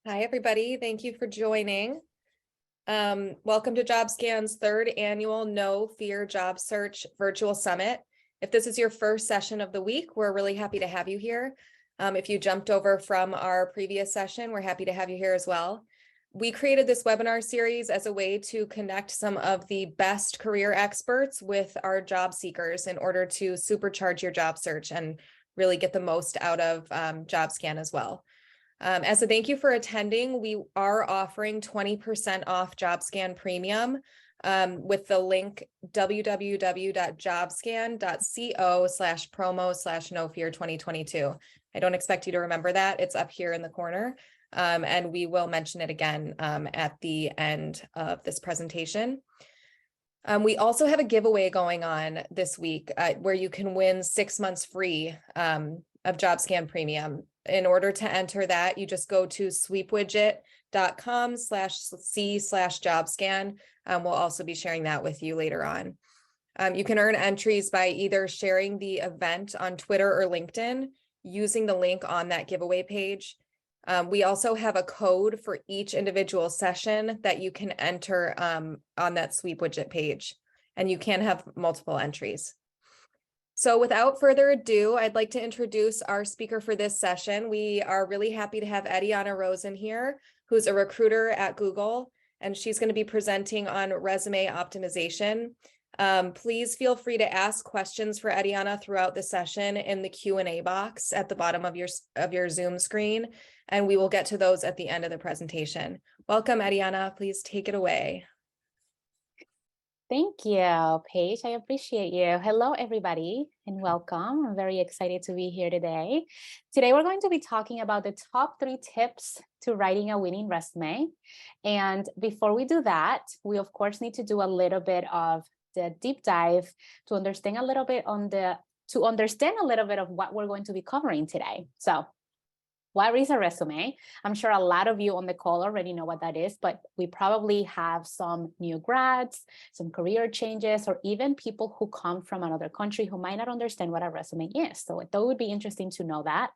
Hi, everybody. Thank you for joining. Welcome to JobScan's third annual No Fear Job Search Virtual Summit. If this is your first session of the week, we're really happy to have you here. If you jumped over from our previous session, we're happy to have you here as well. We created this webinar series as a way to connect some of the best career experts with our job seekers in order to supercharge your job search and really get the most out of JobScan as well. As a thank you for attending, we are offering 20% off JobScan Premium with the link www.jobscan.co/promo/nofear2022. I don't expect you to remember that. It's up here in the corner. And we will mention it again at the end of this presentation. We also have a giveaway going on this week where you can win 6 months free of JobScan Premium. In order to enter that, you just go to sweepwidget.com/c/jobscan. We'll also be sharing that with you later on. You can earn entries by either sharing the event on Twitter or LinkedIn using the link on that giveaway page. We also have a code for each individual session that you can enter on that sweep widget page, and you can have multiple entries. So without further ado, I'd like to introduce our speaker for this session. We are really happy to have Eddiana Rosen here, who's a recruiter at Google, and she's going to be presenting on resume optimization. Please feel free to ask questions for Eddiana throughout the session in the Q&A box at the bottom of your Zoom screen, and we will get to those at the end of the presentation. Welcome, Eddiana. Please take it away. Thank you, Paige. I appreciate you. Hello, everybody, and welcome. I'm very excited to be here today. Today, we're going to be talking about the top 3 tips to writing a winning resume. And before we do that, we, of course, need to do a little bit of the deep dive to understand a little bit of what we're going to be covering today. So, what is a resume? I'm sure a lot of you on the call already know what that is, but we probably have some new grads, some career changes, or even people who come from another country who might not understand what a resume is. So it would be interesting to know that.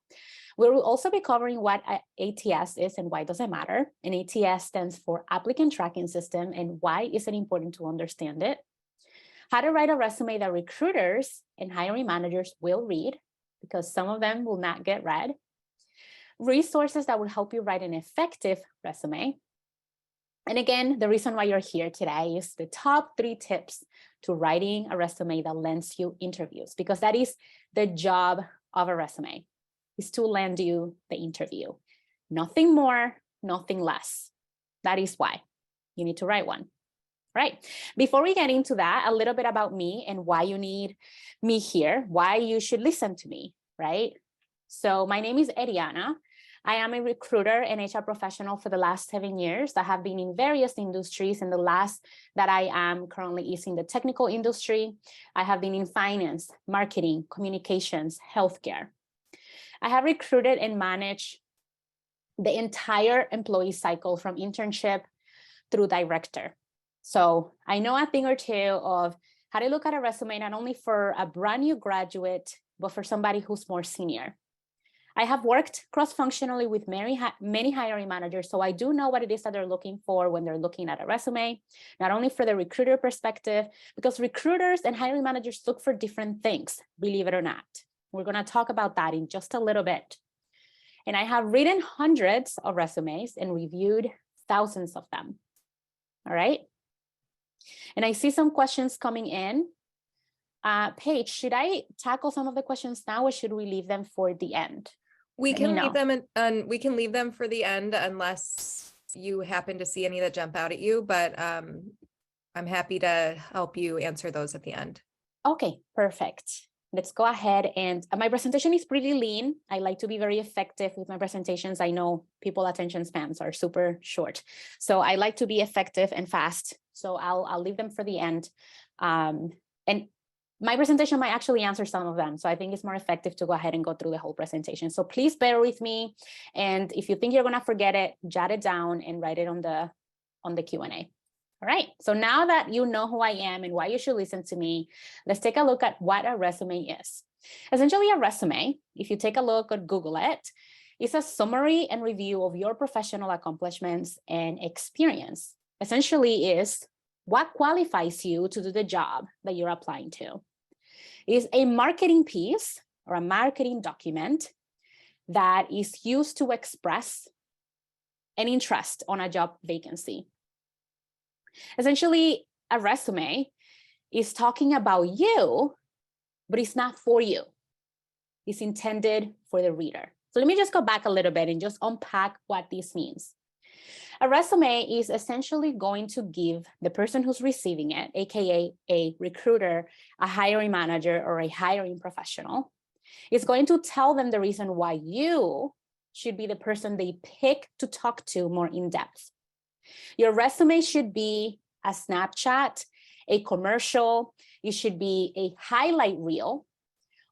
We will also be covering what ATS is and why does it matter. And ATS stands for Applicant Tracking System, and why is it important to understand it. How to write a resume that recruiters and hiring managers will read, because some of them will not get read. Resources that will help you write an effective resume. And again, the reason why you're here today is the top 3 tips to writing a resume that lands you interviews, because that is the job of a resume, is to land you the interview. Nothing more, nothing less. That is why you need to write one. All right. Before we get into that, a little bit about me and why you need me here, why you should listen to me, right? So my name is Ariana. I am a recruiter and HR professional for the last 7 years. I have been in various industries, and the last that I am currently is in the technical industry. I have been in finance, marketing, communications, healthcare. I have recruited and managed the entire employee cycle from internship through director. So I know a thing or two of how to look at a resume, not only for a brand new graduate, but for somebody who's more senior. I have worked cross-functionally with many hiring managers, so I do know what it is that they're looking for when they're looking at a resume, not only for the recruiter perspective, because recruiters and hiring managers look for different things, believe it or not. We're going to talk about that in just a little bit. And I have written hundreds of resumes and reviewed thousands of them. All right. And I see some questions coming in. Paige, should I tackle some of the questions now, or should we leave them for the end? We can leave them we can leave them for the end unless you happen to see any that jump out at you, but I'm happy to help you answer those at the end. Okay, perfect. Let's go ahead. And my presentation is pretty lean. I like to be very effective with my presentations. I know people attention spans are super short, so I like to be effective and fast. So I'll leave them for the end. And my presentation might actually answer some of them. So I think it's more effective to go ahead and go through the whole presentation. So please bear with me. And if you think you're going to forget it, jot it down and write it on the Q&A. All right. So now that you know who I am and why you should listen to me, let's take a look at what a resume is. Essentially, a resume, if you take a look or Google it, is a summary and review of your professional accomplishments and experience. Essentially is what qualifies you to do the job that you're applying to. It is a marketing piece or a marketing document that is used to express an interest on a job vacancy. Essentially, a resume is talking about you, but it's not for you. It's intended for the reader. So let me just go back a little bit and just unpack what this means. A resume is essentially going to give the person who's receiving it, AKA a recruiter, a hiring manager, or a hiring professional, is going to tell them the reason why you should be the person they pick to talk to more in depth. Your resume should be a snapshot, a commercial, it should be a highlight reel,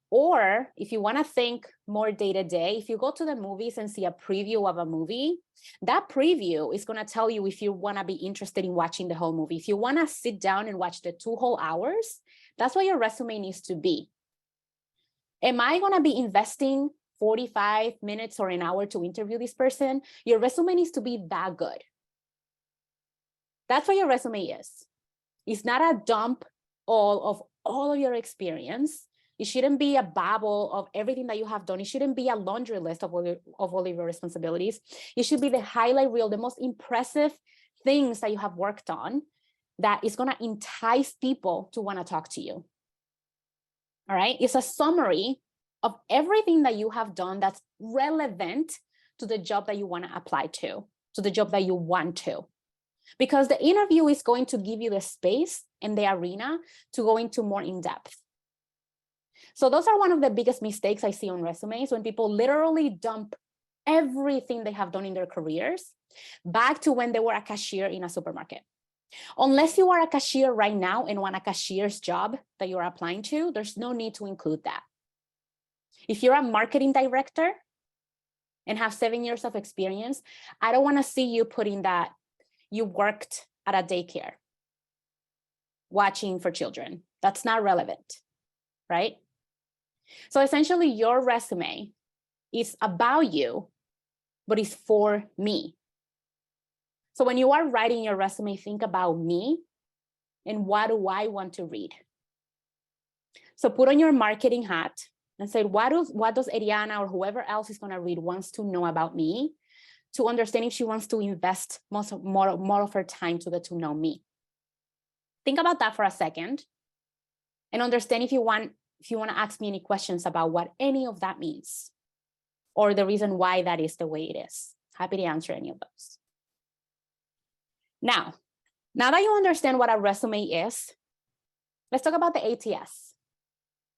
or if you want to think more day-to-day, if you go to the movies and see a preview of a movie, that preview is going to tell you if you want to be interested in watching the whole movie. If you want to sit down and watch the 2 whole hours, that's what your resume needs to be. Am I going to be investing 45 minutes or an hour to interview this person? Your resume needs to be that good. That's what your resume is. It's not a dump all of your experience. It shouldn't be a babble of everything that you have done. It shouldn't be a laundry list of all of your responsibilities. It should be the highlight reel, the most impressive things that you have worked on that is going to entice people to want to talk to you. All right. It's a summary of everything that you have done that's relevant to the job that you want to apply to the job that you want to. Because the interview is going to give you the space and the arena to go into more in depth. So those are one of the biggest mistakes I see on resumes, when people literally dump everything they have done in their careers back to when they were a cashier in a supermarket. Unless you are a cashier right now and want a cashier's job that you're applying to, there's no need to include that. If you're a marketing director and have 7 years of experience, I don't want to see you putting that you worked at a daycare watching for children. That's not relevant, right? So essentially, your resume is about you, but it's for me. So when you are writing your resume, think about me and what do I want to read? So put on your marketing hat and say, what does Eddiana or whoever else is going to read wants to know about me, to understand if she wants to invest more of her time to get to know me. Think about that for a second and understand if you want to ask me any questions about what any of that means or the reason why that is the way it is. Happy to answer any of those. Now that you understand what a resume is, let's talk about the ATS.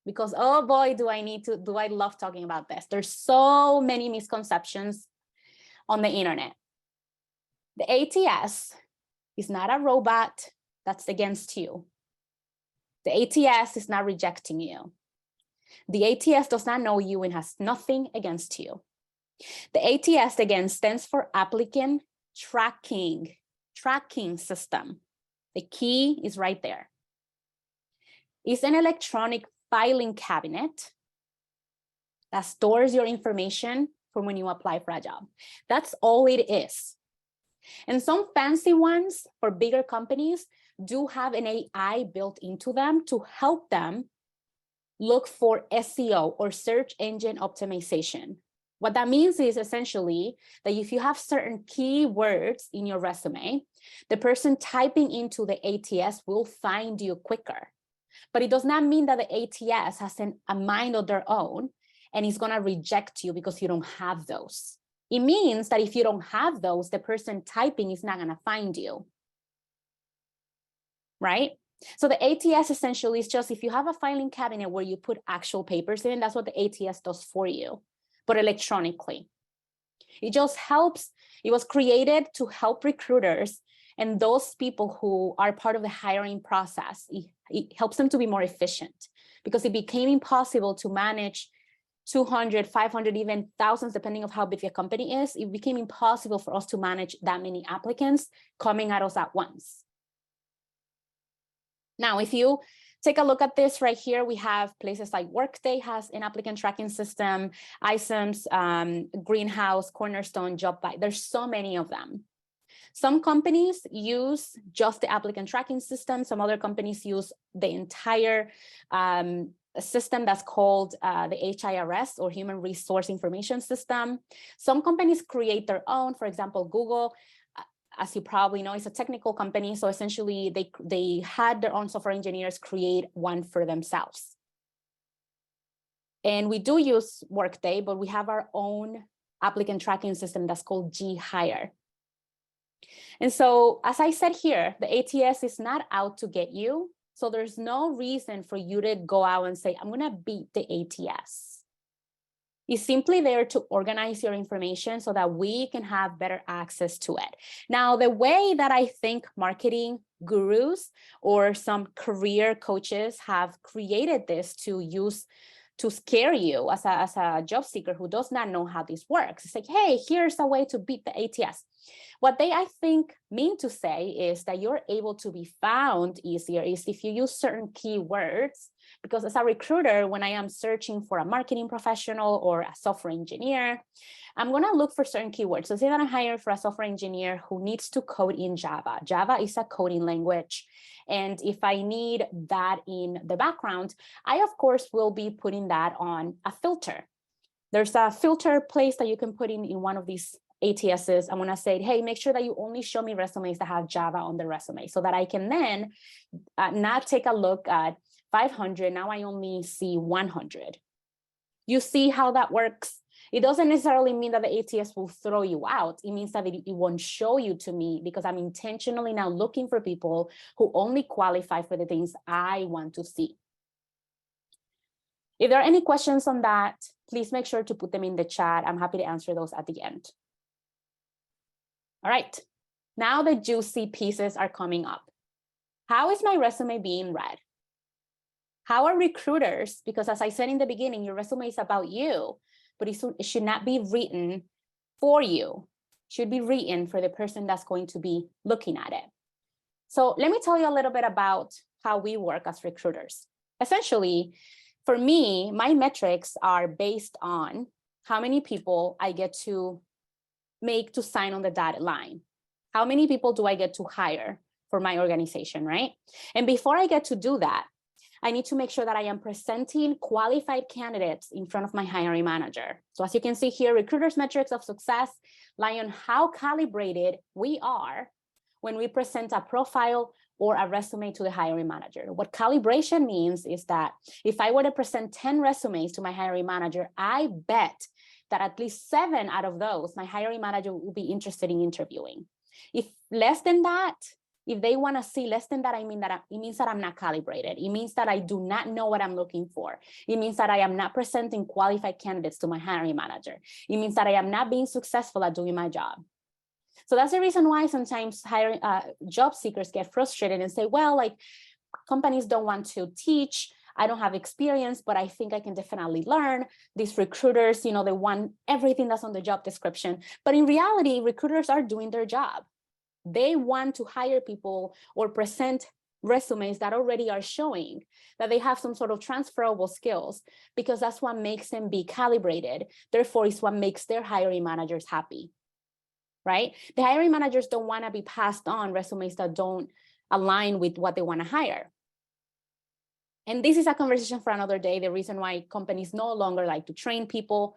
Because, oh boy, do I love talking about this. There's so many misconceptions on the internet. The ATS is not a robot that's against you. The ATS is not rejecting you. The ATS does not know you and has nothing against you. The ATS, again, stands for Applicant Tracking System. The key is right there. It's an electronic filing cabinet that stores your information from when you apply for a job. That's all it is. And some fancy ones for bigger companies do have an AI built into them to help them look for SEO or search engine optimization. What that means is essentially that if you have certain keywords in your resume, the person typing into the ATS will find you quicker. But it does not mean that the ATS has a mind of their own and is going to reject you because you don't have those. It means that if you don't have those, the person typing is not going to find you. Right? So the ATS essentially is just if you have a filing cabinet where you put actual papers in, that's what the ATS does for you, but electronically. It just helps. It was created to help recruiters and those people who are part of the hiring process. It helps them to be more efficient because it became impossible to manage 200, 500, even thousands, depending on how big the company is. It became impossible for us to manage that many applicants coming at us at once. Now, if you Take a look at this right here. We have places like Workday has an applicant tracking system, iSIMS, Greenhouse, Cornerstone, JobBite. There's so many of them. Some companies use just the applicant tracking system. Some other companies use the entire system that's called the HIRS, or Human Resource Information System. Some companies create their own. For example, Google, as you probably know, is a technical company. So essentially they had their own software engineers create one for themselves. And we do use Workday, but we have our own applicant tracking system that's called GHire. And so, as I said here, the ATS is not out to get you. So there's no reason for you to go out and say, I'm going to beat the ATS. It's simply there to organize your information so that we can have better access to it. Now, the way that I think marketing gurus or some career coaches have created this to use to scare you as a job seeker who does not know how this works. It's like, hey, here's a way to beat the ATS. What they, I think, mean to say is that you're able to be found easier is if you use certain keywords. Because as a recruiter, when I am searching for a marketing professional or a software engineer, I'm going to look for certain keywords. So say that I'm hiring for a software engineer who needs to code in Java. Java is a coding language. And if I need that in the background, I, of course, will be putting that on a filter. There's a filter place that you can put in one of these ATSs. I'm going to say, hey, make sure that you only show me resumes that have Java on the resume so that I can then not take a look at 500. Now I only see 100. You see how that works? It doesn't necessarily mean that the ATS will throw you out. It means that it won't show you to me because I'm intentionally now looking for people who only qualify for the things I want to see. If there are any questions on that, please make sure to put them in the chat. I'm happy to answer those at the end. All right, now the juicy pieces are coming up. How is my resume being read? How are recruiters, because as I said in the beginning, your resume is about you, but it should not be written for you. It should be written for the person that's going to be looking at it. So let me tell you a little bit about how we work as recruiters. Essentially, for me, my metrics are based on how many people I get to make to sign on the dotted line. How many people do I get to hire for my organization, right? And before I get to do that, I need to make sure that I am presenting qualified candidates in front of my hiring manager. So as you can see here, recruiters' metrics of success lie on how calibrated we are when we present a profile or a resume to the hiring manager. What calibration means is that if I were to present 10 resumes to my hiring manager, I bet that at least 7 out of those, my hiring manager will be interested in interviewing. If less than that, if they want to see less than that, it means that I'm not calibrated. It means that I do not know what I'm looking for. It means that I am not presenting qualified candidates to my hiring manager. It means that I am not being successful at doing my job. So that's the reason why sometimes job seekers get frustrated and say, well, like companies don't want to teach. I don't have experience, but I think I can definitely learn. These recruiters, they want everything that's on the job description. But in reality, recruiters are doing their job. They want to hire people or present resumes that already are showing that they have some sort of transferable skills because that's what makes them be calibrated. Therefore, it's what makes their hiring managers happy, right? The hiring managers don't want to be passed on resumes that don't align with what they want to hire. And this is a conversation for another day. The reason why companies no longer like to train people,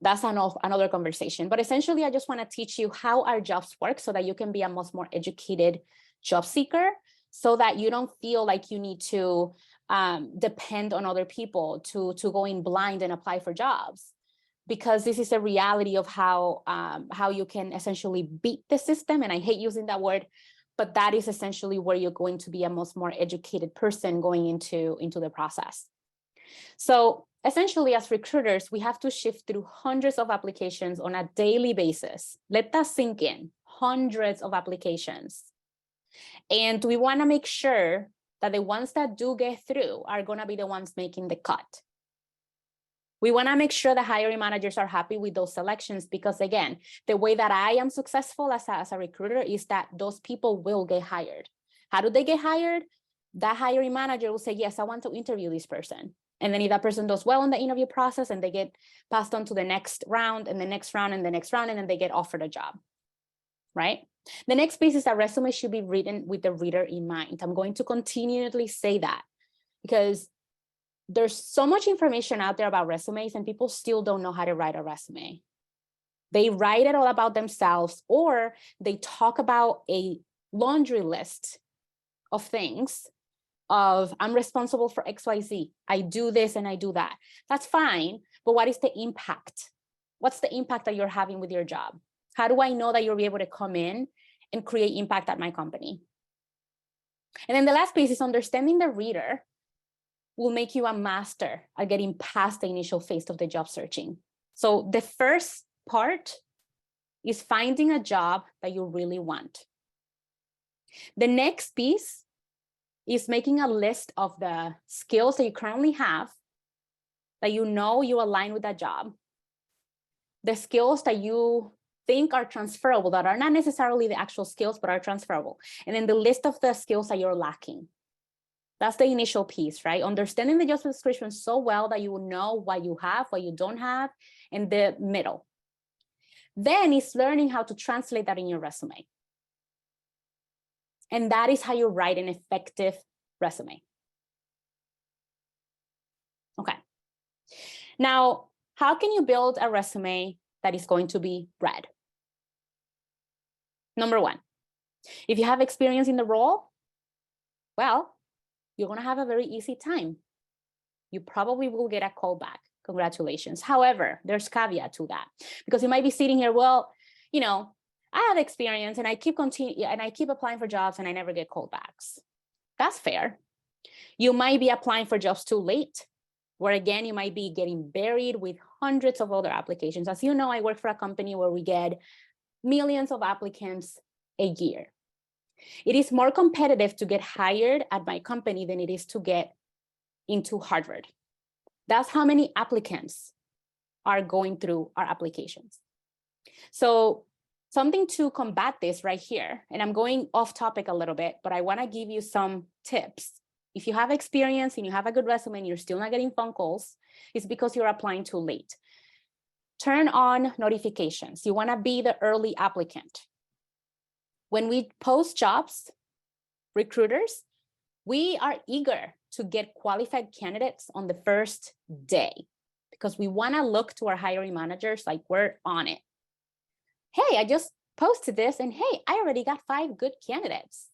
that's another conversation. But essentially, I just want to teach you how our jobs work so that you can be a much more educated job seeker so that you don't feel like you need to depend on other people to go in blind and apply for jobs. Because this is a reality of how you can essentially beat the system. And I hate using that word, but that is essentially where you're going to be a much more educated person going into the process. So essentially, as recruiters, we have to shift through hundreds of applications on a daily basis. Let that sink in, hundreds of applications. And we want to make sure that the ones that do get through are going to be the ones making the cut. We want to make sure the hiring managers are happy with those selections because, again, the way that I am successful as a recruiter is that those people will get hired. How do they get hired? that hiring manager will say, yes, I want to interview this person. And then if that person does well in the interview process and they get passed on to the next round and the next round and the next round, and then they get offered a job, right? The next piece is that resume should be written with the reader in mind. I'm going to continually say that because there's so much information out there about resumes and people still don't know how to write a resume. They write it all about themselves, or they talk about a laundry list of things of I'm responsible for XYZ. I do this and I do that. That's fine. But what is the impact? What's the impact that you're having with your job? How do I know that you'll be able to come in and create impact at my company? And then the last piece is understanding the reader will make you a master at getting past the initial phase of the job searching. So the first part is finding a job that you really want. The next piece is making a list of the skills that you currently have that you know you align with that job. The skills that you think are transferable, that are not necessarily the actual skills, but are transferable. And then the list of the skills that you're lacking. That's the initial piece, right? Understanding the job description so well that you will know what you have, what you don't have, in the middle. Then it's learning how to translate that in your resume. And that is how you write an effective resume. Okay. Now, how can you build a resume that is going to be read? Number one, if you have experience in the role, well, you're going to have a very easy time. You probably will get a call back. Congratulations. However, there's caveat to that because you might be sitting here, well, you know, I have experience and I keep applying for jobs and I never get callbacks. That's fair. You might be applying for jobs too late, where again, you might be getting buried with hundreds of other applications. As you know, I work for a company where we get millions of applicants a year. It is more competitive to get hired at my company than it is to get into Harvard. That's how many applicants are going through our applications. So something to combat this right here, and I'm going off topic a little bit, but I want to give you some tips. If you have experience and you have a good resume and you're still not getting phone calls, it's because you're applying too late. Turn on notifications. You want to be the early applicant. When we post jobs, recruiters, we are eager to get qualified candidates on the first day because we want to look to our hiring managers like we're on it. Hey, I just posted this and hey, I already got 5 good candidates.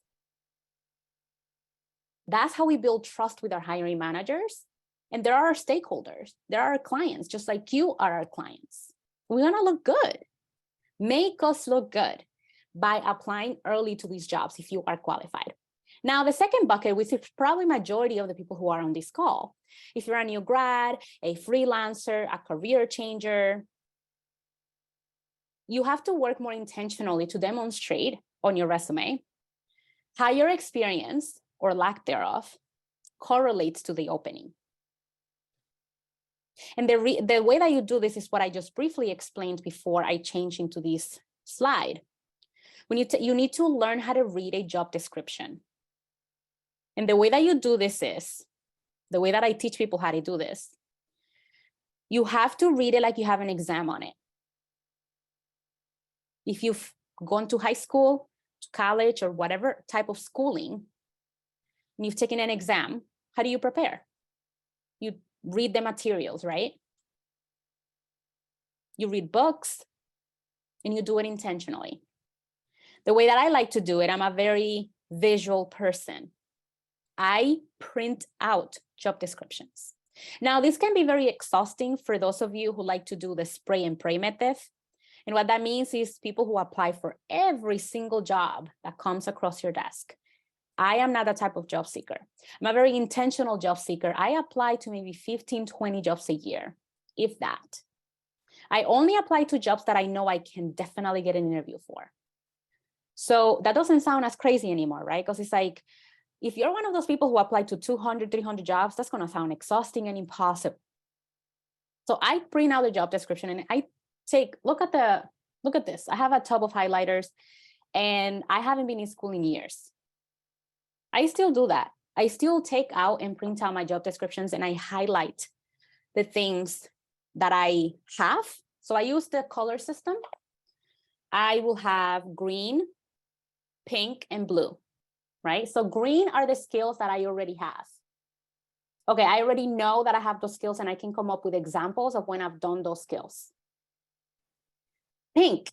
That's how we build trust with our hiring managers. And there are our stakeholders. There are our clients, just like you are our clients. We want to look good. Make us look good by applying early to these jobs if you are qualified. Now, the second bucket, which is probably majority of the people who are on this call, if you're a new grad, a freelancer, a career changer, you have to work more intentionally to demonstrate on your resume how your experience or lack thereof correlates to the opening. And the way that you do this is what I just briefly explained before I change into this slide. You need to learn how to read a job description. And the way that you do this is, the way that I teach people how to do this, you have to read it like you have an exam on it. If you've gone to high school, to college, or whatever type of schooling, and you've taken an exam, how do you prepare? You read the materials, right? You read books, and you do it intentionally. The way that I like to do it, I'm a very visual person. I print out job descriptions. Now, this can be very exhausting for those of you who like to do the spray and pray method. And what that means is people who apply for every single job that comes across your desk. I am not that type of job seeker. I'm a very intentional job seeker. I apply to maybe 15, 20 jobs a year, if that. I only apply to jobs that I know I can definitely get an interview for. So that doesn't sound as crazy anymore, right? Because it's like, if you're one of those people who apply to 200, 300 jobs, that's going to sound exhausting and impossible. So I print out the job description and I look at this. I have a tub of highlighters and I haven't been in school in years. I still do that. I still take out and print out my job descriptions and I highlight the things that I have. So I use the color system. I will have green, pink, and blue, right? So green are the skills that I already have. Okay, I already know that I have those skills and I can come up with examples of when I've done those skills. Pink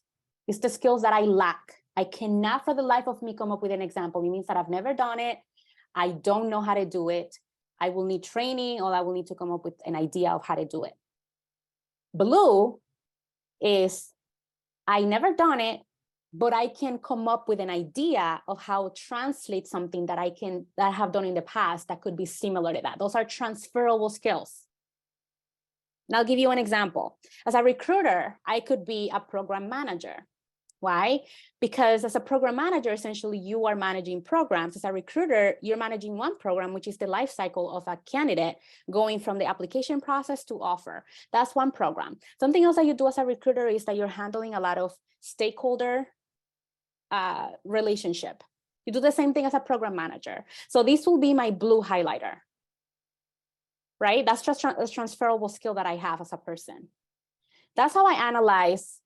is the skills that I lack. I cannot for the life of me come up with an example. It means that I've never done it. I don't know how to do it. I will need training or I will need to come up with an idea of how to do it. Blue is I never done it, but I can come up with an idea of how to translate something that I have done in the past that could be similar to that. Those are transferable skills. And I'll give you an example. As a recruiter, I could be a program manager. Why? Because as a program manager, essentially you are managing programs. As a recruiter, you're managing one program, which is the life cycle of a candidate going from the application process to offer. That's one program. Something else that you do as a recruiter is that you're handling a lot of stakeholder relationship. You do the same thing as a program manager. So this will be my blue highlighter, right? That's just a transferable skill that I have as a person. That's how I analyze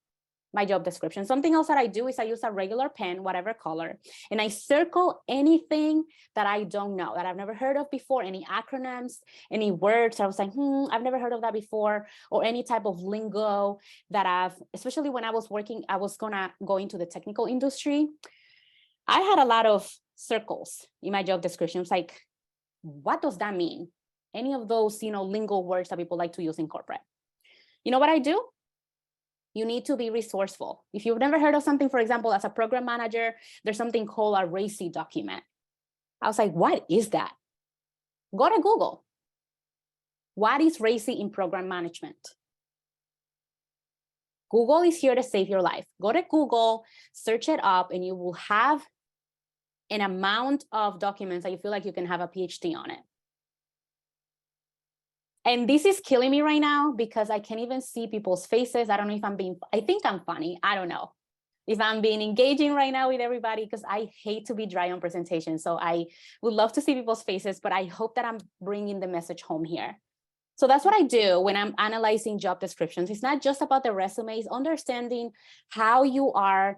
my job description. Something else that I do is I use a regular pen, whatever color, and I circle anything that I don't know, that I've never heard of before, any acronyms, any words. I was like, I've never heard of that before, or any type of lingo that especially when I was working, I was gonna go into the technical industry. I had a lot of circles in my job description. It's like, what does that mean? Any of those, lingo words that people like to use in corporate. You know what I do? You need to be resourceful. If you've never heard of something, for example, as a program manager, there's something called a RACI document. I was like, what is that? Go to Google. What is RACI in program management? Google is here to save your life. Go to Google, search it up, and you will have an amount of documents that you feel like you can have a PhD on it. And this is killing me right now because I can't even see people's faces. I don't know if I think I'm funny. I don't know if I'm being engaging right now with everybody because I hate to be dry on presentation. So I would love to see people's faces, but I hope that I'm bringing the message home here. So that's what I do when I'm analyzing job descriptions. It's not just about the resume, it's understanding how you are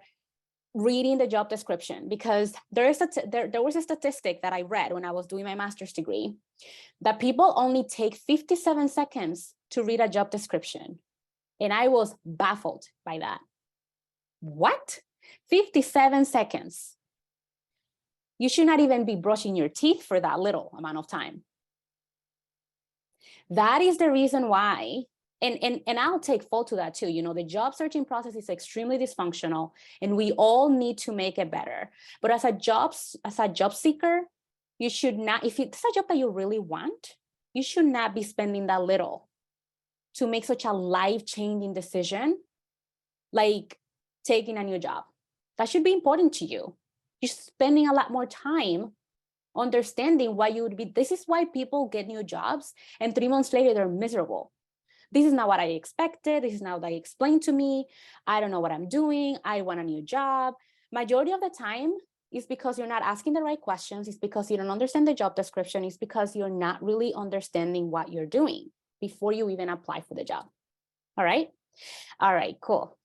reading the job description, because there was a statistic that I read when I was doing my master's degree that people only take 57 seconds to read a job description. And I was baffled by that. What? 57 seconds? You should not even be brushing your teeth for that little amount of time. That is the reason why, and I'll take fault to that too. The job searching process is extremely dysfunctional and we all need to make it better. But as a job seeker, you should not, if it's a job that you really want, you should not be spending that little to make such a life-changing decision, like taking a new job. That should be important to you. You're spending a lot more time understanding why you would be. This is why people get new jobs and 3 months later they're miserable. This is not what I expected. This is not what they explained to me. I don't know what I'm doing. I want a new job. Majority of the time is because you're not asking the right questions. It's because you don't understand the job description. It's because you're not really understanding what you're doing before you even apply for the job. All right, cool.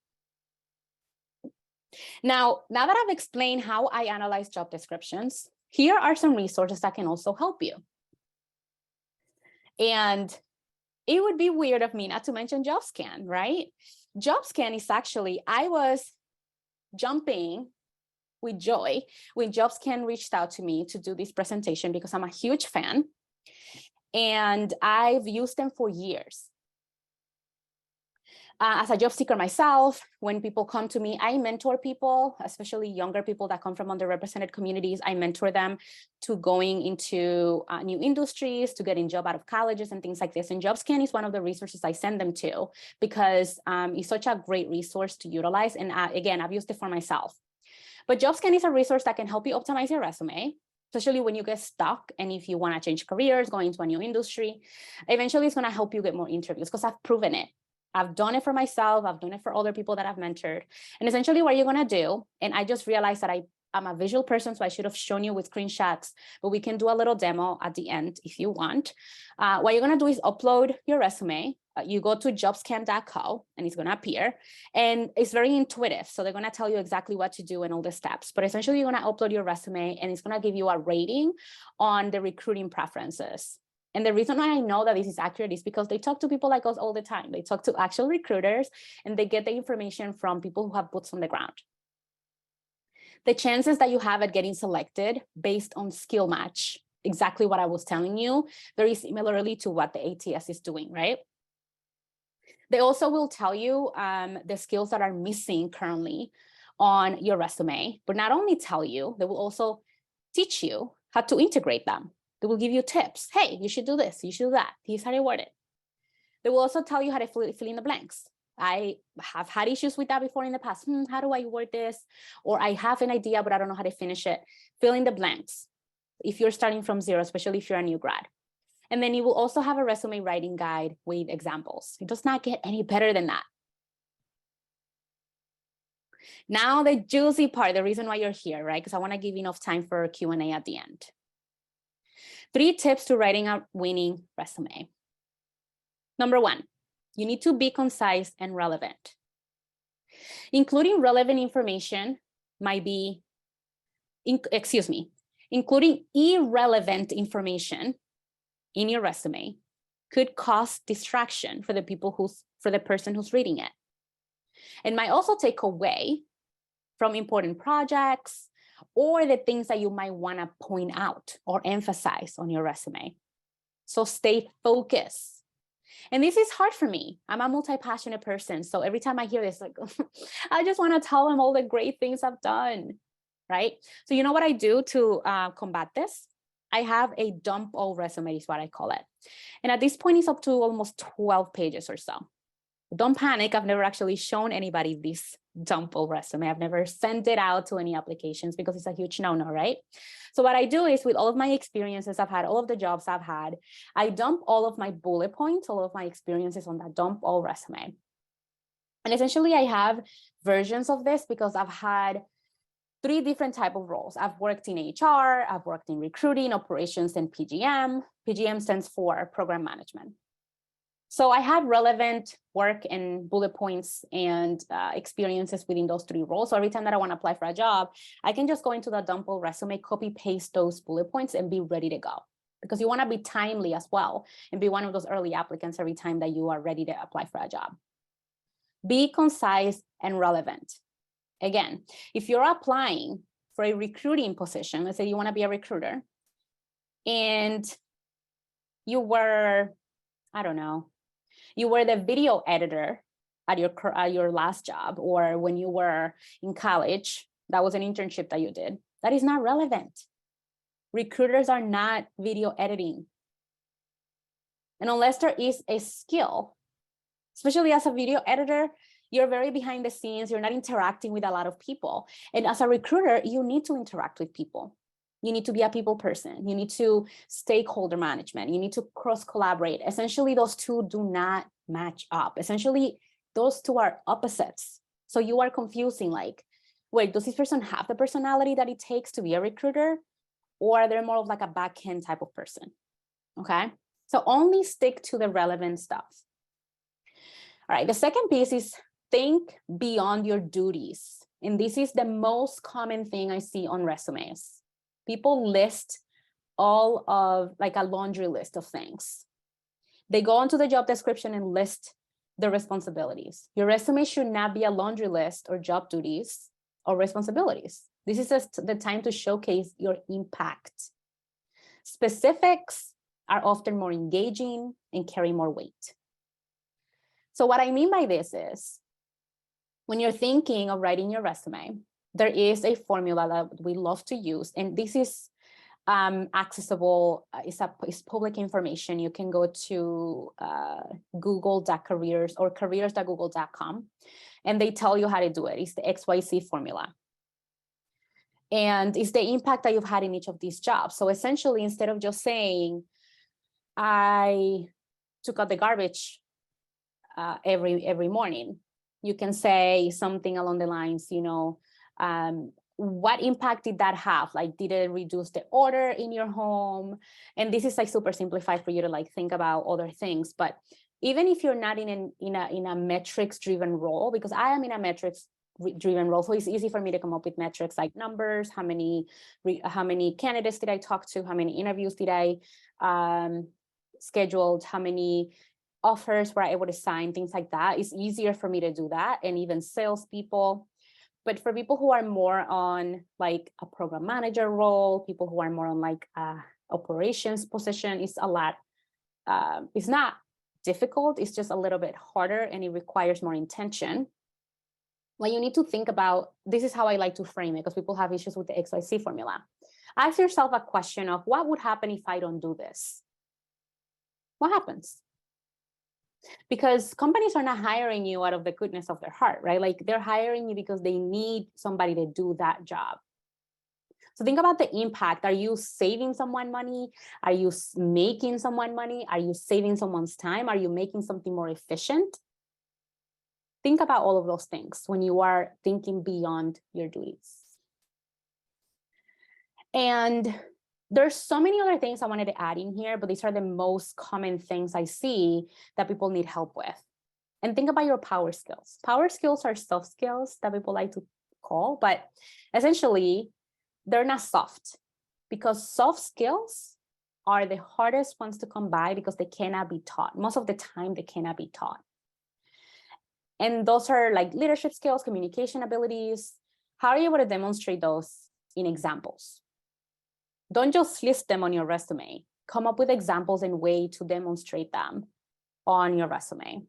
Now that I've explained how I analyze job descriptions, here are some resources that can also help you. And it would be weird of me not to mention JobScan, right? JobScan is actually, I was jumping with joy when JobScan reached out to me to do this presentation because I'm a huge fan and I've used them for years. As a job seeker myself, when people come to me, I mentor people, especially younger people that come from underrepresented communities. I mentor them to going into new industries, to getting job out of colleges and things like this. And JobScan is one of the resources I send them to because it's such a great resource to utilize. And again, I've used it for myself. But JobScan is a resource that can help you optimize your resume, especially when you get stuck and if you want to change careers, go into a new industry. Eventually, it's going to help you get more interviews because I've proven it. I've done it for myself. I've done it for other people that I've mentored. And essentially what you're going to do, and I just realized that I I'm a visual person, so I should have shown you with screenshots, but we can do a little demo at the end if you want. What you're gonna do is upload your resume. You go to jobscan.co and it's gonna appear, and it's very intuitive. So they're gonna tell you exactly what to do and all the steps, but essentially you're gonna upload your resume and it's gonna give you a rating on the recruiting preferences. And the reason why I know that this is accurate is because they talk to people like us all the time. They talk to actual recruiters and they get the information from people who have boots on the ground. The chances that you have at getting selected based on skill match, exactly what I was telling you, very similarly to what the ATS is doing, right? They also will tell you the skills that are missing currently on your resume, but not only tell you, they will also teach you how to integrate them. They will give you tips. Hey, you should do this, you should do that. Here's how to word it. They will also tell you how to fill in the blanks. I have had issues with that before in the past. How do I word this? Or I have an idea, but I don't know how to finish it. Fill in the blanks if you're starting from zero, especially if you're a new grad. And then you will also have a resume writing guide with examples. It does not get any better than that. Now the juicy part, the reason why you're here, right? Because I want to give enough time for Q&A at the end. 3 tips to writing a winning resume. Number 1, you need to be concise and relevant. Including relevant information might be, including irrelevant information in your resume could cause distraction for the person who's reading it. It might also take away from important projects or the things that you might want to point out or emphasize on your resume. So stay focused. And this is hard for me. I'm a multi-passionate person. So every time I hear this, like, I just want to tell them all the great things I've done, right? So you know what I do to combat this? I have a dump all resume is what I call it. And at this point, it's up to almost 12 pages or so. Don't panic. I've never actually shown anybody this dump all resume. I've never sent it out to any applications because it's a huge no-no, right? So what I do is with all of my experiences I've had, all of the jobs I've had, I dump all of my bullet points, all of my experiences on that dump all resume. And essentially I have versions of this because I've had 3 different types of roles. I've worked in HR, I've worked in recruiting, operations, and PGM. PGM stands for program management. So I have relevant work and bullet points and experiences within those 3 roles. So every time that I want to apply for a job, I can just go into the dump all resume, copy paste those bullet points and be ready to go. Because you want to be timely as well and be one of those early applicants every time that you are ready to apply for a job. Be concise and relevant. Again, if you're applying for a recruiting position, let's say you want to be a recruiter and you were, I don't know, you were the video editor at your last job, or when you were in college, that was an internship that you did. That is not relevant. Recruiters are not video editing. And unless there is a skill, especially as a video editor, you're very behind the scenes, you're not interacting with a lot of people. And as a recruiter, you need to interact with people. You need to be a people person. You need to stakeholder management. You need to cross collaborate. Essentially, those 2 do not match up. Essentially, those 2 are opposites. So you are confusing, like, wait, does this person have the personality that it takes to be a recruiter? Or they're more of like a back-end type of person, okay? So only stick to the relevant stuff. All right, the second piece is think beyond your duties. And this is the most common thing I see on resumes. People list all of like a laundry list of things. They go onto the job description and list the responsibilities. Your resume should not be a laundry list or job duties or responsibilities. This is just the time to showcase your impact. Specifics are often more engaging and carry more weight. So what I mean by this is, when you're thinking of writing your resume, there is a formula that we love to use, and this is accessible. It's public information. You can go to google.careers or careers.google.com, and they tell you how to do it. It's the XYZ formula. And it's the impact that you've had in each of these jobs. So essentially, instead of just saying, I took out the garbage every morning, you can say something along the lines, what impact did that have? Like, did it reduce the order in your home? And this is like super simplified for you to like think about other things. But even if you're not in a metrics driven role, because I am in a metrics driven role, so it's easy for me to come up with metrics like numbers, how many candidates did I talk to, how many interviews did I scheduled, how many offers were I able to sign, things like that. It's easier for me to do that, and even salespeople. But for people who are more on like a program manager role, people who are more on like operations position, it's a lot. It's not difficult, it's just a little bit harder, and it requires more intention. What you need to think about, this is how I like to frame it, because people have issues with the XYZ formula. Ask yourself a question of, what would happen if I don't do this? What happens? Because companies are not hiring you out of the goodness of their heart, right? Like, they're hiring you because they need somebody to do that job. So think about the impact. Are you saving someone money? Are you making someone money? Are you saving someone's time? Are you making something more efficient? Think about all of those things when you are thinking beyond your duties. And there's so many other things I wanted to add in here, but these are the most common things I see that people need help with. And think about your power skills. Power skills are soft skills that people like to call, but essentially they're not soft, because soft skills are the hardest ones to come by because they cannot be taught. Most of the time, they cannot be taught. And those are like leadership skills, communication abilities. How are you able to demonstrate those in examples? Don't just list them on your resume. Come up with examples and way to demonstrate them on your resume.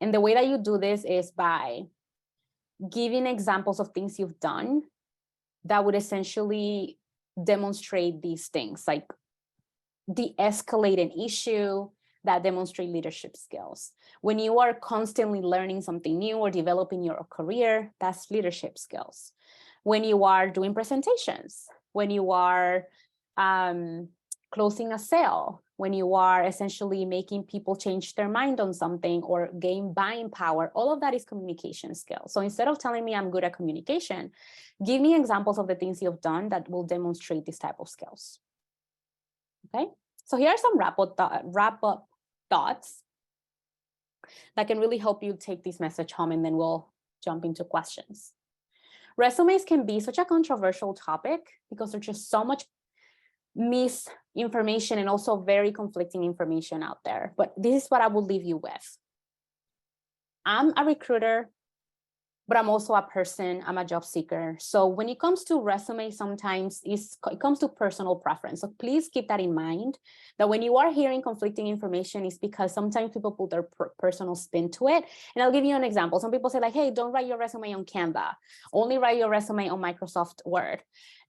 And the way that you do this is by giving examples of things you've done that would essentially demonstrate these things, like de-escalate an issue, that demonstrate leadership skills. When you are constantly learning something new or developing your career, that's leadership skills. When you are doing presentations, when you are closing a sale, when you are essentially making people change their mind on something or gain buying power, all of that is communication skills. So instead of telling me I'm good at communication, give me examples of the things you've done that will demonstrate this type of skills. Okay, so here are some wrap up thoughts that can really help you take this message home, and then we'll jump into questions. Resumes can be such a controversial topic because there's just so much misinformation and also very conflicting information out there. But this is what I will leave you with. I'm a recruiter, but I'm also a person. I'm a job seeker. So when it comes to resume, sometimes it comes to personal preference. So please keep that in mind, that when you are hearing conflicting information, it's because sometimes people put their personal spin to it. And I'll give you an example. Some people say like, hey, don't write your resume on Canva. Only write your resume on Microsoft Word.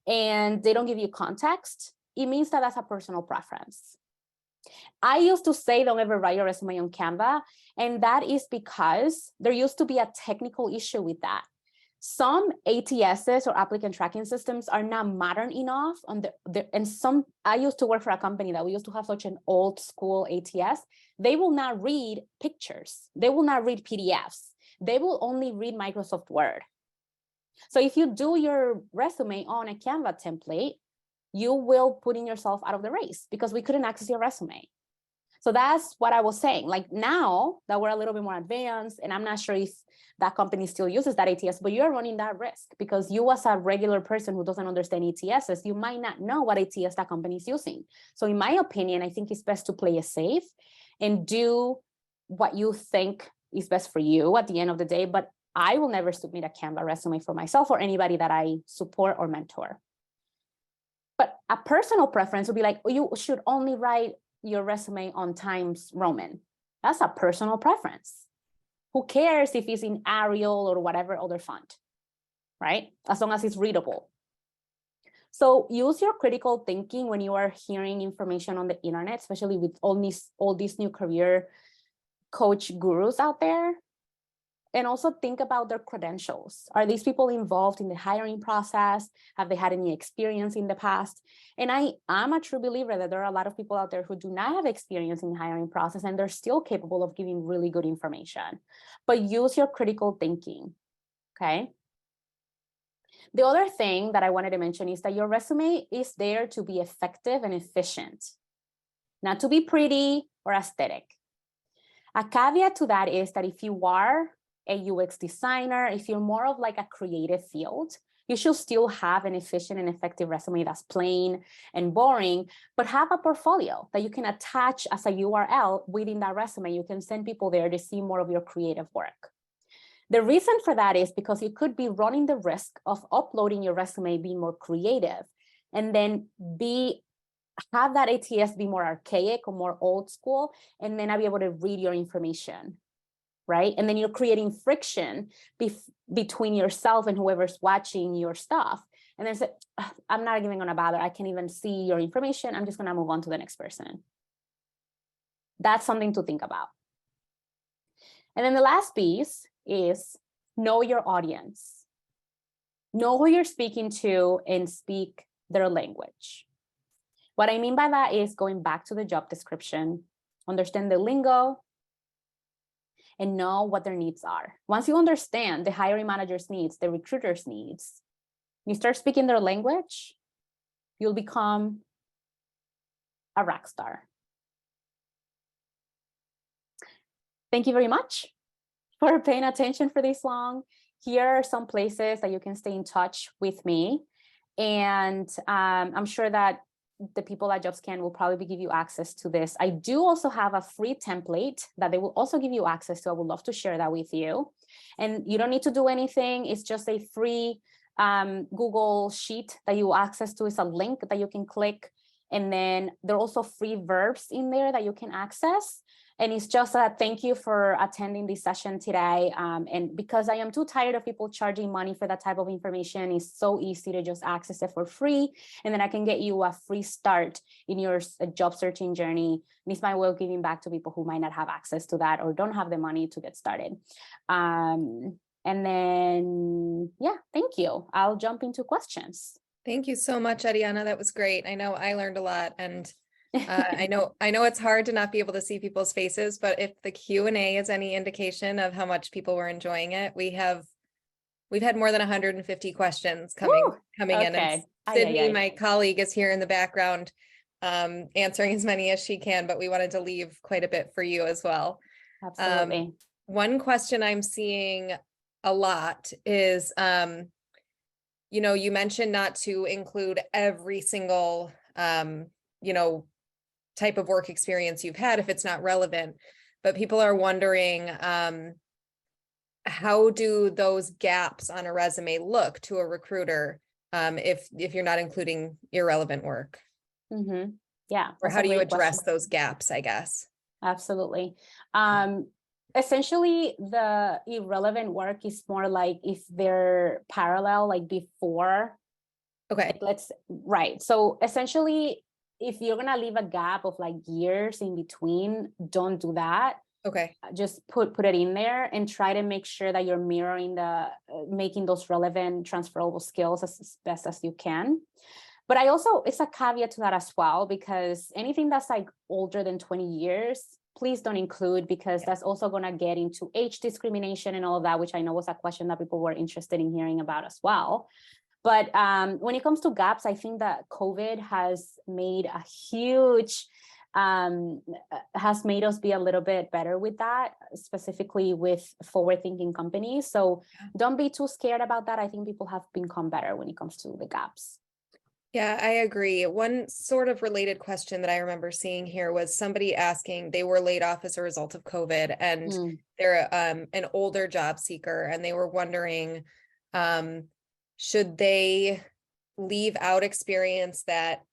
And they don't give you context. It means that that's a personal preference. I used to say don't ever write your resume on Canva, and that is because there used to be a technical issue with that. Some ATSs or applicant tracking systems are not modern enough I used to work for a company that we used to have such an old school ATS. They will not read pictures. They will not read PDFs. They will only read Microsoft Word. So if you do your resume on a Canva template, you will put in yourself out of the race because we couldn't access your resume. So that's what I was saying. Like, now that we're a little bit more advanced, and I'm not sure if that company still uses that ATS, but you're running that risk because you, as a regular person who doesn't understand ATSs, you might not know what ATS that company is using. So in my opinion, I think it's best to play it safe and do what you think is best for you at the end of the day. But I will never submit a Canva resume for myself or anybody that I support or mentor. But a personal preference would be like, you should only write your resume on Times Roman. That's a personal preference. Who cares if it's in Arial or whatever other font, right? As long as it's readable. So use your critical thinking when you are hearing information on the internet, especially with all these new career coach gurus out there. And also think about their credentials. Are these people involved in the hiring process? Have they had any experience in the past? And I'm a true believer that there are a lot of people out there who do not have experience in the hiring process, and they're still capable of giving really good information. But use your critical thinking, okay? The other thing that I wanted to mention is that your resume is there to be effective and efficient, not to be pretty or aesthetic. A caveat to that is that if you are a UX designer, if you're more of like a creative field, you should still have an efficient and effective resume that's plain and boring, but have a portfolio that you can attach as a URL within that resume. You can send people there to see more of your creative work. The reason for that is because you could be running the risk of uploading your resume being more creative and then have that ATS be more archaic or more old school, and then I'll be able to read your information, right? And then you're creating friction between yourself and whoever's watching your stuff. And then say, I'm not even gonna bother. I can't even see your information. I'm just gonna move on to the next person. That's something to think about. And then the last piece is know your audience. Know who you're speaking to and speak their language. What I mean by that is going back to the job description, understand the lingo, and know what their needs are. Once you understand the hiring manager's needs, the recruiter's needs, you start speaking their language, you'll become a rock star. Thank you very much for paying attention for this long. Here are some places that you can stay in touch with me. And I'm sure that the people at JobScan will probably give you access to this. I do also have a free template that they will also give you access to. I would love to share that with you. And you don't need to do anything. It's just a free Google sheet that you access to. It's a link that you can click. And then there are also free verbs in there that you can access. And it's just a thank you for attending this session today. And because I am too tired of people charging money for that type of information, it's so easy to just access it for free. And then I can get you a free start in your job searching journey. And it's my way of giving back to people who might not have access to that or don't have the money to get started. And then, yeah, thank you. I'll jump into questions. Thank you so much, Eddiana. That was great. I know I learned a lot, and I know it's hard to not be able to see people's faces, but if the Q&A is any indication of how much people were enjoying it, we've had more than 150 questions coming in. And Sydney, my colleague, is here in the background answering as many as she can, but we wanted to leave quite a bit for you as well. Absolutely. One question I'm seeing a lot is, you mentioned not to include every single, type of work experience you've had if it's not relevant, but people are wondering, how do those gaps on a resume look to a recruiter if you're not including irrelevant work? Mm-hmm. Yeah. Or how do you address those gaps, I guess? Absolutely. Essentially, the irrelevant work is more like if they're parallel, like before. Okay. Right. So essentially, if you're going to leave a gap of like years in between, don't do that. Okay. Just put it in there and try to make sure that you're mirroring making those relevant transferable skills as best as you can. But it's a caveat to that as well, because anything that's like older than 20 years, please don't include, because that's also going to get into age discrimination and all of that, which I know was a question that people were interested in hearing about as well. But when it comes to gaps, I think that COVID has made a huge, has made us be a little bit better with that, specifically with forward-thinking companies. So don't be too scared about that. I think people have become better when it comes to the gaps. Yeah, I agree. One sort of related question that I remember seeing here was somebody asking, they were laid off as a result of COVID, and they're an older job seeker, and they were wondering, should they leave out experience that,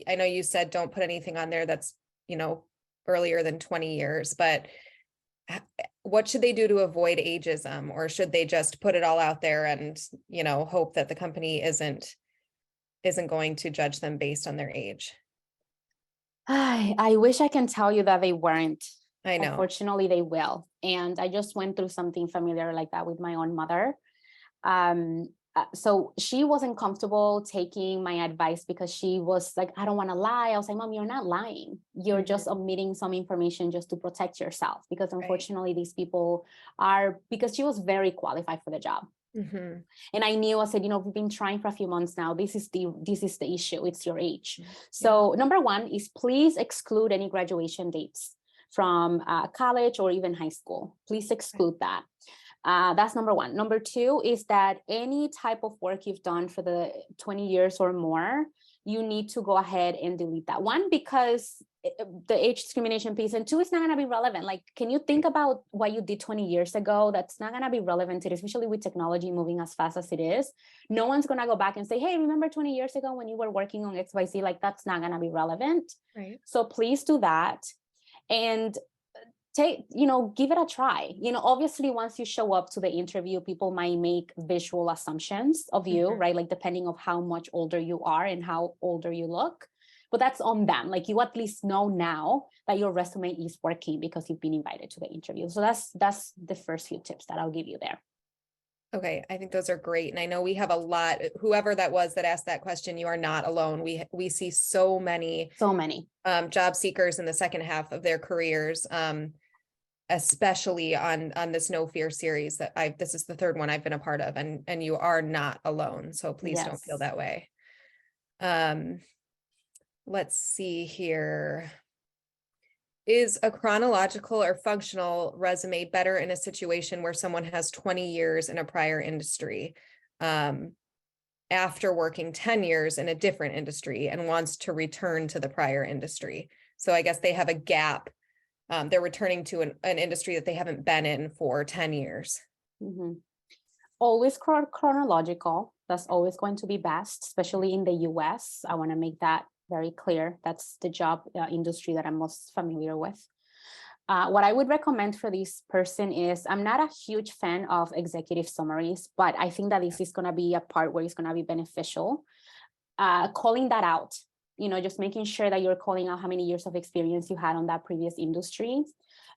I know you said don't put anything on there that's, earlier than 20 years, but what should they do to avoid ageism? Or should they just put it all out there and, hope that the company isn't going to judge them based on their age? I wish I can tell you that they weren't. I know. Unfortunately, they will. And I just went through something familiar like that with my own mother. So she wasn't comfortable taking my advice because she was like, I don't want to lie. I was like, Mom, you're not lying. You're just omitting some information just to protect yourself. Because unfortunately, these people because she was very qualified for the job. Mhm. And I knew, I said, we've been trying for a few months now. This is the issue. It's your age. Yeah. So number one is please exclude any graduation dates from college or even high school. Please exclude that. That's number one. Number two is that any type of work you've done for the 20 years or more, you need to go ahead and delete that. One, because the age discrimination piece, and two, it's not going to be relevant. Like, can you think about what you did 20 years ago? That's not going to be relevant today, especially with technology moving as fast as it is. No one's going to go back and say, hey, remember 20 years ago when you were working on XYZ? Like, that's not going to be relevant. Right. So please do that. And give it a try. Obviously, once you show up to the interview, people might make visual assumptions of you, right? Like depending on how much older you are and how older you look, but that's on them. Like you at least know now that your resume is working because you've been invited to the interview. So that's the first few tips that I'll give you there. Okay, I think those are great. And I know we have a lot, whoever that was that asked that question, you are not alone. We see so many job seekers in the second half of their careers, especially on this No Fear series that this is the third one I've been a part of, and you are not alone. So please don't feel that way. Let's see here. Is a chronological or functional resume better in a situation where someone has 20 years in a prior industry, after working 10 years in a different industry and wants to return to the prior industry? So I guess they have a gap. They're returning to an industry that they haven't been in for 10 years. Always chronological. That's always going to be best, especially in the US. I want to make that very clear. That's the job industry that I'm most familiar with. What I would recommend for this person is, I'm not a huge fan of executive summaries, but I think that this is going to be a part where it's going to be beneficial. Calling that out, just making sure that you're calling out how many years of experience you had on that previous industry.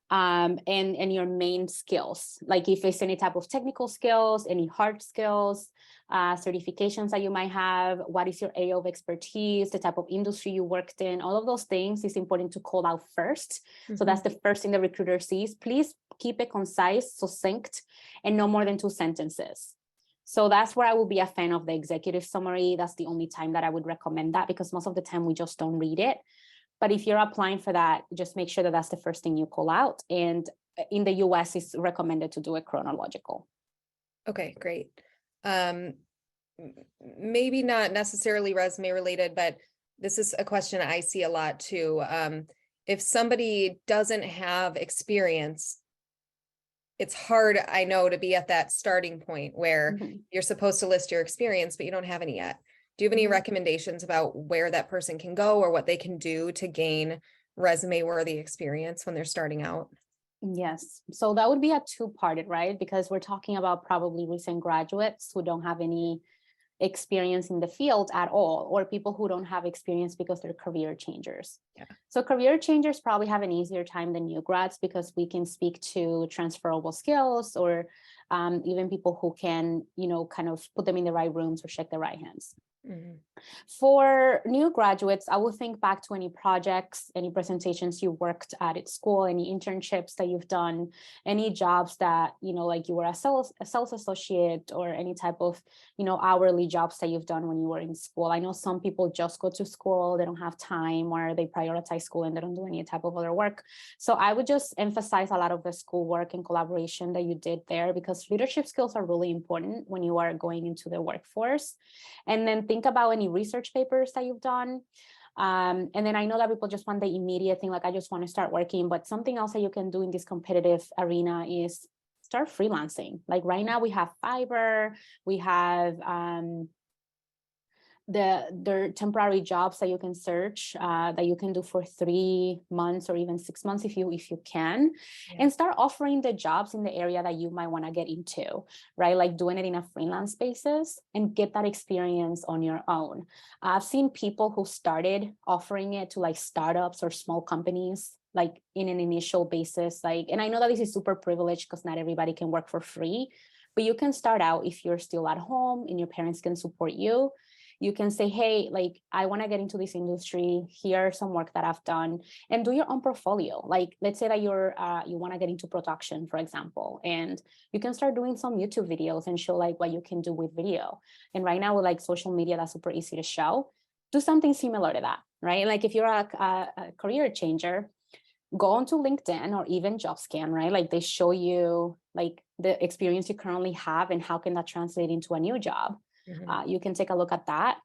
And your main skills, like if it's any type of technical skills, any hard skills, certifications that you might have, what is your area of expertise, the type of industry you worked in, all of those things is important to call out first. So that's the first thing the recruiter sees. Please keep it concise, succinct, and no more than 2 sentences. So that's where I will be a fan of the executive summary. That's the only time that I would recommend that, because most of the time we just don't read it. But if you're applying for that, just make sure that that's the first thing you call out. And in the US, it's recommended to do it chronological. Okay, great. Maybe not necessarily resume related, but this is a question I see a lot too. If somebody doesn't have experience, it's hard, I know, to be at that starting point where you're supposed to list your experience, but you don't have any yet. Do you have any recommendations about where that person can go or what they can do to gain resume-worthy experience when they're starting out? Yes. So that would be a two-parted, right? Because we're talking about probably recent graduates who don't have any experience in the field at all, or people who don't have experience because they're career changers. Yeah. So career changers probably have an easier time than new grads because we can speak to transferable skills, or even people who can, kind of put them in the right rooms or shake the right hands. For new graduates, I will think back to any projects, any presentations you worked at school, any internships that you've done, any jobs that, like you were a sales associate, or any type of, hourly jobs that you've done when you were in school. I know some people just go to school, they don't have time, or they prioritize school and they don't do any type of other work. So I would just emphasize a lot of the schoolwork and collaboration that you did there, because leadership skills are really important when you are going into the workforce. And then think about any research papers that you've done. And then I know that people just want the immediate thing, like I just want to start working, but something else that you can do in this competitive arena is start freelancing. Like right now we have Fiverr, we have the temporary jobs that you can search, that you can do for 3 months or even 6 months if you can, and start offering the jobs in the area that you might want to get into, right? Like doing it in a freelance basis and get that experience on your own. I've seen people who started offering it to like startups or small companies, like in an initial basis, and I know that this is super privileged because not everybody can work for free, but you can start out if you're still at home and your parents can support you. You can say, hey, like, I want to get into this industry. Here's some work that I've done, and do your own portfolio. Like, let's say that you want to get into production, for example, and you can start doing some YouTube videos and show like what you can do with video. And right now with like social media, that's super easy to show. Do something similar to that, right? Like if you're a career changer, go onto LinkedIn or even JobScan, right? Like they show you like the experience you currently have and how can that translate into a new job. You can take a look at that,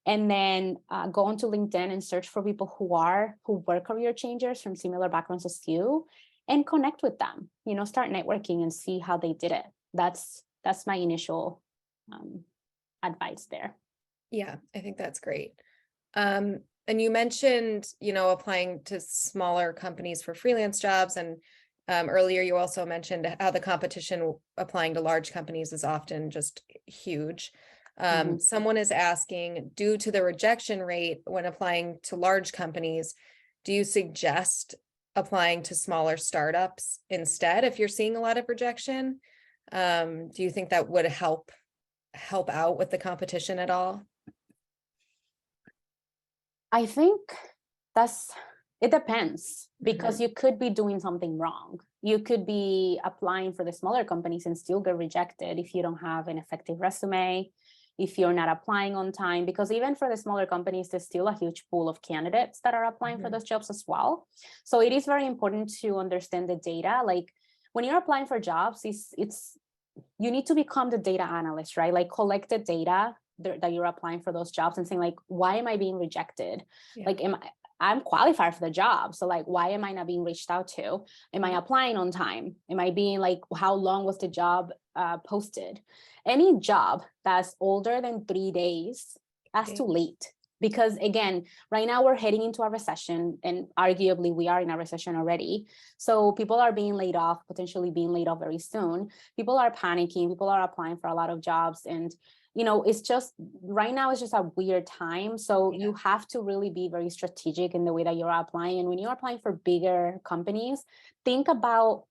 and then go onto LinkedIn and search for people who were career changers from similar backgrounds as you, and connect with them. You know, start networking and see how they did it. That's my initial advice there. Yeah, I think that's great. And you mentioned, applying to smaller companies for freelance jobs. And earlier you also mentioned how the competition applying to large companies is often just huge. Someone is asking, due to the rejection rate when applying to large companies, do you suggest applying to smaller startups instead if you're seeing a lot of rejection? Do you think that would help out with the competition at all? I think it depends, because you could be doing something wrong. You could be applying for the smaller companies and still get rejected if you don't have an effective resume, if you're not applying on time, because even for the smaller companies, there's still a huge pool of candidates that are applying for those jobs as well. So it is very important to understand the data. Like when you're applying for jobs, you need to become the data analyst, right? Like collect the data that you're applying for those jobs and saying like, why am I being rejected? Yeah. Like, I'm qualified for the job. So like, why am I not being reached out to? Am I applying on time? Am I being like, how long was the job posted? Any job that's older than 3 days, that's too late. Because again, right now we're heading into a recession, and arguably we are in a recession already. So people are being laid off, potentially being laid off very soon. People are panicking, people are applying for a lot of jobs, and it's just right now it's just a weird time. So you have to really be very strategic in the way that you're applying. And when you're applying for bigger companies, think about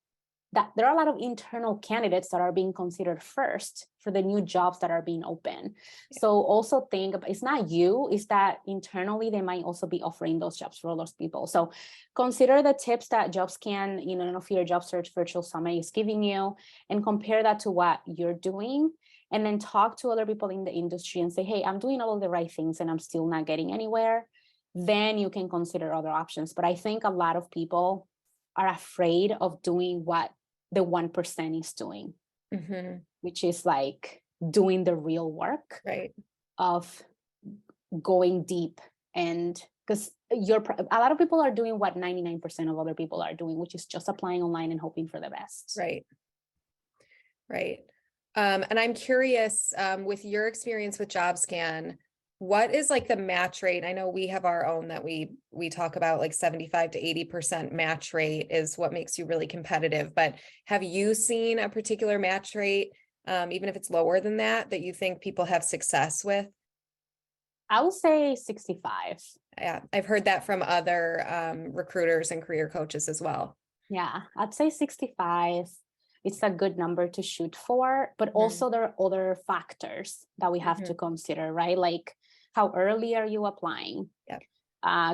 that there are a lot of internal candidates that are being considered first for the new jobs that are being open. So also think about, it's not you, it's that internally they might also be offering those jobs for those people. So consider the tips that JobScan, for your job search virtual summit is giving you, and compare that to what you're doing. And then talk to other people in the industry and say, hey, I'm doing all of the right things and I'm still not getting anywhere. Then you can consider other options. But I think a lot of people are afraid of doing what the 1% is doing, which is like doing the real work, right? Of going deep. And because a lot of people are doing what 99% of other people are doing, which is just applying online and hoping for the best. Right. And I'm curious, with your experience with JobScan, what is like the match rate? I know we have our own that we talk about, like 75 to 80% match rate is what makes you really competitive. But have you seen a particular match rate, even if it's lower than that you think people have success with? I would say 65. Yeah, I've heard that from other recruiters and career coaches as well. Yeah, I'd say 65. It's a good number to shoot for, but also there are other factors that we have to consider, right? Like how early are you applying? Yep.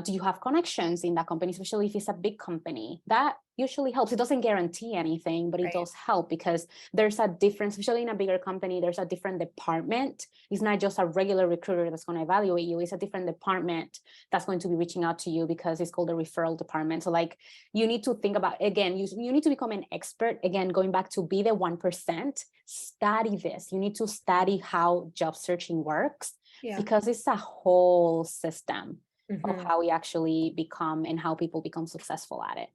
Do you have connections in that company, especially if it's a big company? That usually helps. It doesn't guarantee anything, but it does help, because there's a difference, especially in a bigger company, there's a different department. It's not just a regular recruiter that's going to evaluate you. It's a different department that's going to be reaching out to you, because it's called a referral department. So like you need to think about, again, you need to become an expert. Again, going back to be the 1%, study this. You need to study how job searching works, because it's a whole system of how we actually become and how people become successful at it.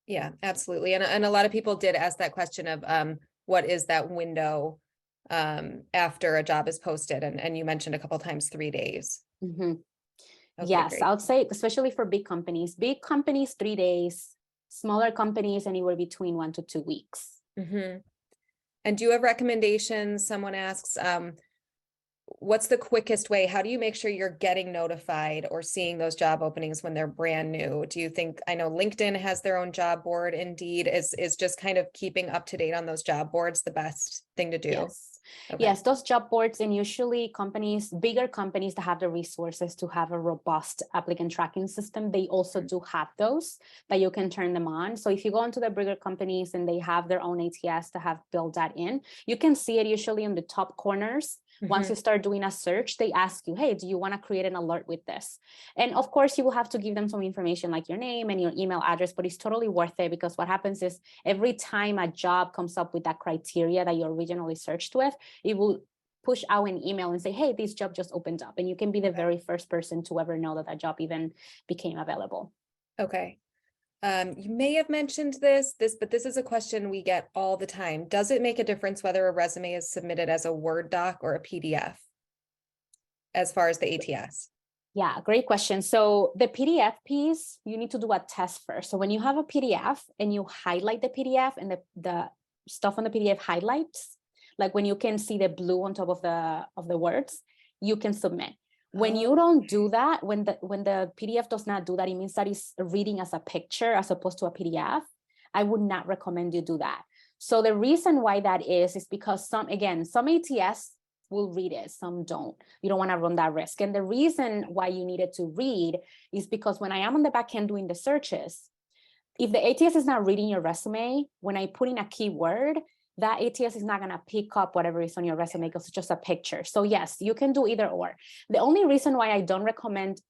Yeah, absolutely. And a lot of people did ask that question of what is that window after a job is posted? And you mentioned a couple of times 3 days. Okay, yes, great. I would say, especially for big companies, 3 days, smaller companies, anywhere between 1 to 2 weeks. And do you have recommendations? Someone asks, what's the quickest way? How do you make sure you're getting notified or seeing those job openings when they're brand new? Do you think, I know LinkedIn has their own job board, Indeed is just kind of keeping up to date on those job boards the best thing to do? Yes. Okay. Yes, those job boards, and usually companies, bigger companies that have the resources to have a robust applicant tracking system, they also do have those that you can turn them on. So if you go into the bigger companies and they have their own ATS to have built that in, you can see it usually in the top corners. Once you start doing a search, they ask you, hey, do you want to create an alert with this? And of course, you will have to give them some information like your name and your email address, but it's totally worth it, because what happens is every time a job comes up with that criteria that you originally searched with, it will push out an email and say, hey, this job just opened up. And you can be the very first person to ever know that that job even became available. Okay. You may have mentioned this, but this is a question we get all the time. Does it make a difference whether a resume is submitted as a Word doc or a PDF as far as the ATS? Yeah, great question. So the PDF piece, you need to do a test first. So when you have a PDF and you highlight the PDF and the stuff on the PDF highlights, like when you can see the blue on top of the words, you can submit. When you don't do that, when the PDF does not do that, it means that it's reading as a picture as opposed to a PDF. I would not recommend you do that. So the reason why that is because some ATS will read it, some don't. You don't want to run that risk. And the reason why you need it to read is because when I am on the back end doing the searches, if the ATS is not reading your resume, when I put in a keyword, that ATS is not going to pick up whatever is on your resume because it's just a picture. So yes, you can do either or. The only reason why I don't recommend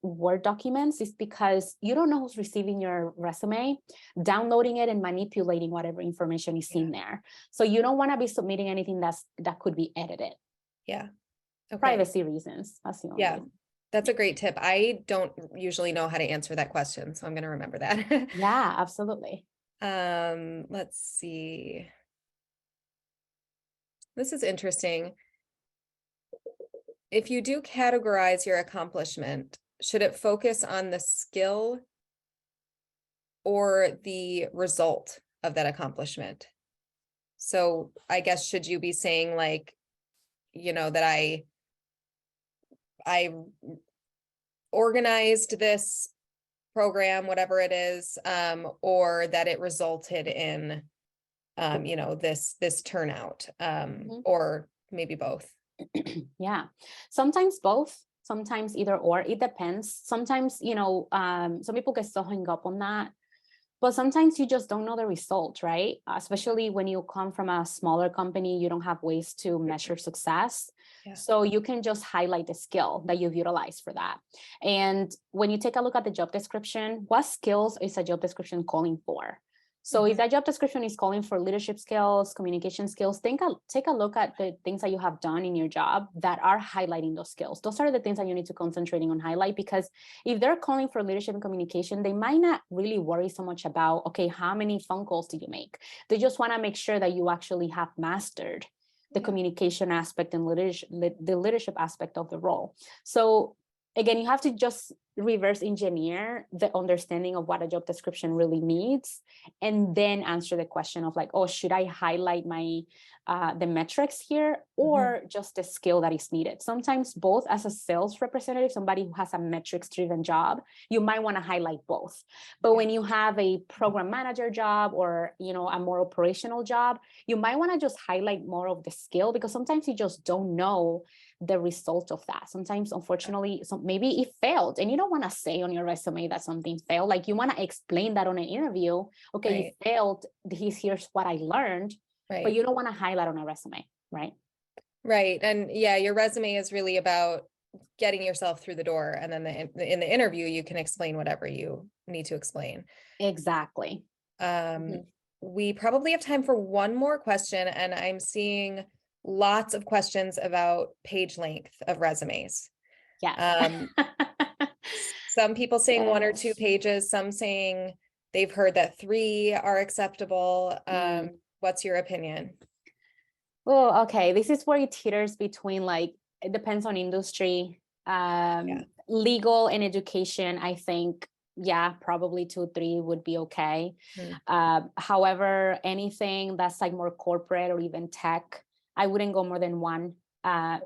Word documents is because you don't know who's receiving your resume, downloading it and manipulating whatever information is in there. So you don't want to be submitting anything that could be edited. Yeah. Okay. Privacy reasons. That's the only reason. That's a great tip. I don't usually know how to answer that question, so I'm going to remember that. Yeah, absolutely. Let's see. This is interesting. If you do categorize your accomplishment, should it focus on the skill or the result of that accomplishment? So I guess, should you be saying like, that I organized this program, whatever it is, or that it resulted in, this turnout, or maybe both. Yeah, sometimes both, sometimes either or. It depends. Sometimes, some people get so hung up on that, but sometimes you just don't know the result, right? Especially when you come from a smaller company, you don't have ways to measure success. Yeah. So you can just highlight the skill that you've utilized for that. And when you take a look at the job description, what skills is a job description calling for? So if that job description is calling for leadership skills, communication skills, take a look at the things that you have done in your job that are highlighting those skills. Those are the things that you need to concentrate on highlight, because if they're calling for leadership and communication, they might not really worry so much about, okay, how many phone calls do you make? They just want to make sure that you actually have mastered the communication aspect and the leadership aspect of the role. So again, you have to just reverse engineer the understanding of what a job description really needs, and then answer the question of like, oh, should I highlight my the metrics here, or just the skill that is needed? Sometimes both. As a sales representative, somebody who has a metrics driven job, you might want to highlight both. But when you have a program manager job or a more operational job, you might want to just highlight more of the skill, because sometimes you just don't know the result of that. Sometimes, unfortunately, maybe it failed, and you don't want to say on your resume that something failed. Like, you want to explain that on an interview. Okay, it failed. Here's what I learned. Right. But you don't want to highlight on a resume, right? Right. And yeah, your resume is really about getting yourself through the door, and then in the interview, you can explain whatever you need to explain. Exactly. We probably have time for one more question, and I'm seeing lots of questions about page length of resumes. Yes. Some people saying 1 or 2 pages, some saying they've heard that 3 are acceptable. What's your opinion? Oh, okay. This is where it teeters between, like, it depends on industry, legal and education. I think, probably 2, 3 would be okay. However, anything that's like more corporate or even tech, I wouldn't go more than 1.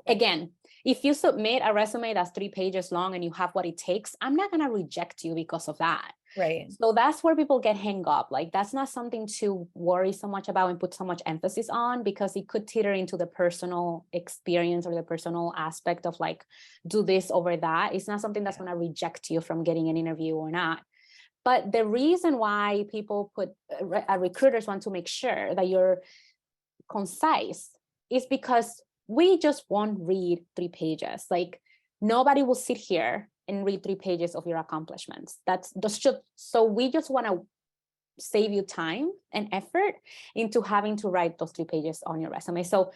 Again, if you submit a resume that's 3 pages long and you have what it takes, I'm not going to reject you because of that. Right. So that's where people get hang up. Like that's not something to worry so much about and put so much emphasis on, because it could teeter into the personal experience or the personal aspect of like, do this over that. It's not something that's going to reject you from getting an interview or not. But the reason why people recruiters want to make sure that you're concise is because we just won't read 3 pages. Like nobody will sit here and read 3 pages of your accomplishments. That's just, so we just want to save you time and effort into having to write those 3 pages on your resume. So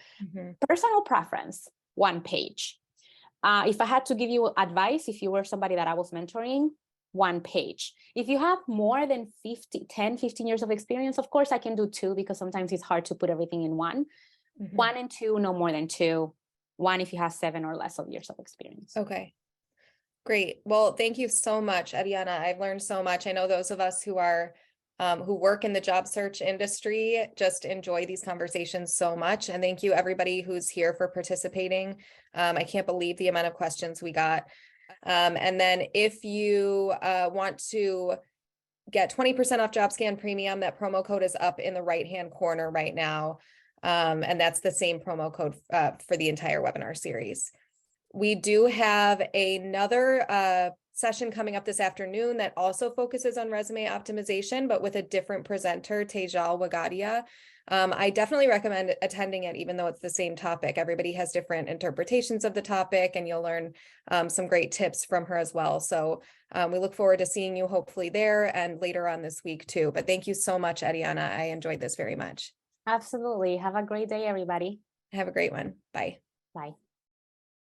personal preference, 1 page. If I had to give you advice, if you were somebody that I was mentoring, 1 page. If you have more than 15 years of experience, of course I can do 2, because sometimes it's hard to put everything in 1. 1 and 2, no more than 2. 1 if you have 7 or less of years of experience. Okay. Great. Well, thank you so much, Eddiana. I've learned so much. I know those of us who are who work in the job search industry just enjoy these conversations so much. And thank you everybody who's here for participating. I can't believe the amount of questions we got. And then if you want to get 20% off JobScan Premium, that promo code is up in the right-hand corner right now. And that's the same promo code for the entire webinar series. We do have another session coming up this afternoon that also focuses on resume optimization, but with a different presenter, Tejal Wagadia. I definitely recommend attending it, even though it's the same topic. Everybody has different interpretations of the topic, and you'll learn some great tips from her as well. So we look forward to seeing you hopefully there and later on this week too. But thank you so much, Eddiana. I enjoyed this very much. Absolutely. Have a great day, everybody. Have a great one. Bye. Bye.